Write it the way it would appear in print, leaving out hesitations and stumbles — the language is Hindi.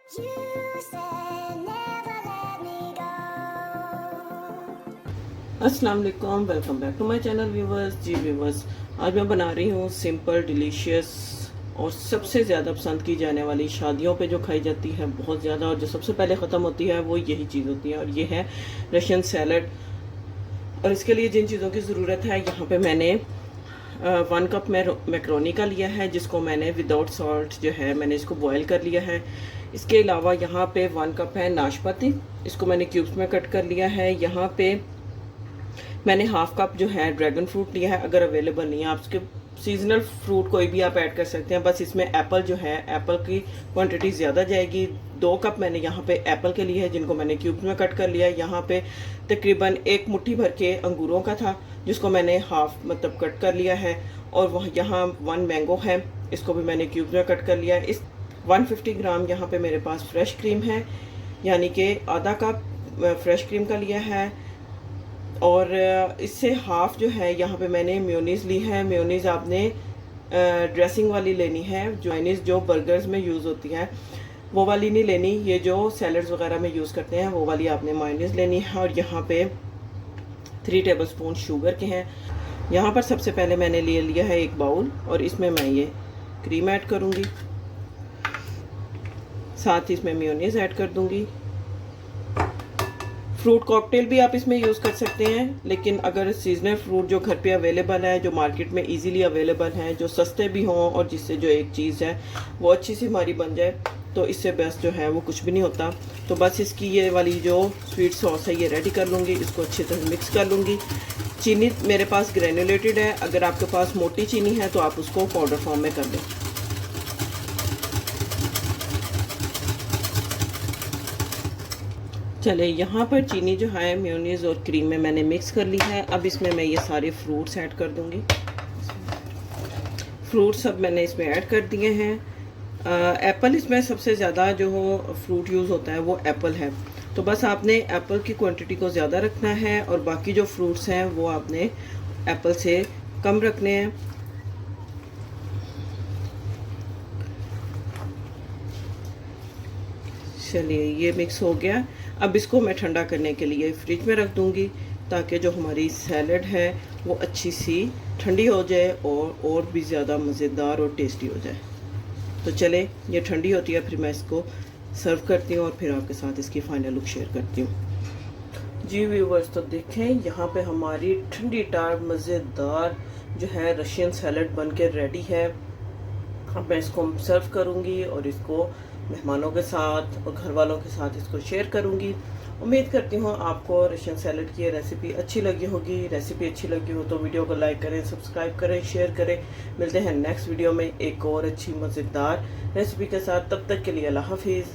अस्सलाम वालेकुम, welcome back to my channel viewers. जी व्यूवर्स, आज मैं बना रही हूँ सिंपल डिलीशियस और सबसे ज़्यादा पसंद की जाने वाली, शादियों पे जो खाई जाती है बहुत ज़्यादा और जो सबसे पहले ख़त्म होती है वो यही चीज़ होती है, और ये है रशियन सैलड। और इसके लिए जिन चीज़ों की ज़रूरत है, यहाँ पे मैंने 1 कप मैक्रोनी का लिया है, जिसको मैंने विदाउट सॉल्ट जो है मैंने इसको बॉयल कर लिया है। इसके अलावा यहाँ पे 1 कप है नाशपाती, इसको मैंने क्यूब्स में कट कर लिया है। यहाँ पे मैंने 1/2 कप जो है ड्रैगन फ्रूट लिया है। अगर अवेलेबल नहीं है, आप इसके सीजनल फ्रूट कोई भी आप ऐड कर सकते हैं। बस इसमें एप्पल जो है, एप्पल की क्वांटिटी ज़्यादा जाएगी। 2 कप मैंने यहाँ पे एप्पल के लिए है, जिनको मैंने क्यूब्स में कट कर लिया है। यहाँ पे तकरीबन 1 मुट्ठी भर के अंगूरों का था, जिसको मैंने हाफ मतलब कट कर लिया है। और वह यहाँ 1 मैंगो है, इसको भी मैंने क्यूब्स में कट कर लिया है। इस 150 ग्राम यहाँ पे मेरे पास फ्रेश क्रीम है, यानी कि आधा कप फ्रेश क्रीम का लिया है। और इससे हाफ जो है यहाँ पे मैंने मेयोनीज़ ली है। मेयोनीज़ आपने ड्रेसिंग वाली लेनी है, जो मेयोनीज़ जो बर्गर्स में यूज़ होती है वो वाली नहीं लेनी, ये जो सैलड्स वगैरह में यूज़ करते हैं वो वाली आपने मेयोनीज़ लेनी है। और यहाँ पे 3 टेबलस्पून शुगर के हैं। यहाँ पर सबसे पहले मैंने ले लिया है एक बाउल, और इसमें मैं ये क्रीम ऐड करूँगी, साथ ही इसमें मेयोनीज़ ऐड कर दूँगी। फ्रूट कॉकटेल भी आप इसमें यूज़ कर सकते हैं, लेकिन अगर सीजनल फ्रूट जो घर पे अवेलेबल है, जो मार्केट में इजीली अवेलेबल हैं, जो सस्ते भी हों और जिससे जो एक चीज़ है वो अच्छी सी हमारी बन जाए, तो इससे बेस्ट जो है वो कुछ भी नहीं होता। तो बस इसकी ये वाली जो स्वीट सॉस है ये रेडी कर लूँगी, इसको अच्छी तरह मिक्स कर लूँगी। चीनी मेरे पास ग्रेनुलेटेड है, अगर आपके पास मोटी चीनी है तो आप उसको पाउडर फॉर्म में कर लें। चले, यहाँ पर चीनी जो है मेयोनीज़ और क्रीम में मैंने मिक्स कर ली है। अब इसमें मैं ये सारे फ्रूट्स ऐड कर दूँगी। फ्रूट्स सब मैंने इसमें ऐड कर दिए हैं। एप्पल इसमें सबसे ज़्यादा जो फ्रूट यूज़ होता है वो एप्पल है, तो बस आपने एप्पल की क्वांटिटी को ज़्यादा रखना है और बाकी जो फ्रूट्स हैं वो आपने एप्पल से कम रखने हैं। चलिए, ये मिक्स हो गया। अब इसको मैं ठंडा करने के लिए फ्रिज में रख दूँगी, ताकि जो हमारी सैलड है वो अच्छी सी ठंडी हो जाए और भी ज़्यादा मज़ेदार और टेस्टी हो जाए। तो चले, ये ठंडी होती है फिर मैं इसको सर्व करती हूँ और फिर आपके साथ इसकी फाइनल लुक शेयर करती हूँ। जी व्यूवर्स, तो देखें यहाँ पे हमारी ठंडी टार मज़ेदार जो है रशियन सैलड बन के रेडी है। अब मैं इसको सर्व करूँगी और इसको मेहमानों के साथ और घर वालों के साथ इसको शेयर करूँगी। उम्मीद करती हूँ आपको रशियन सैलड की रेसिपी अच्छी लगी होगी। रेसिपी अच्छी लगी हो तो वीडियो को लाइक करें, सब्सक्राइब करें, शेयर करें। मिलते हैं नेक्स्ट वीडियो में एक और अच्छी मज़ेदार रेसिपी के साथ। तब तक के लिए अल्लाह हाफिज़।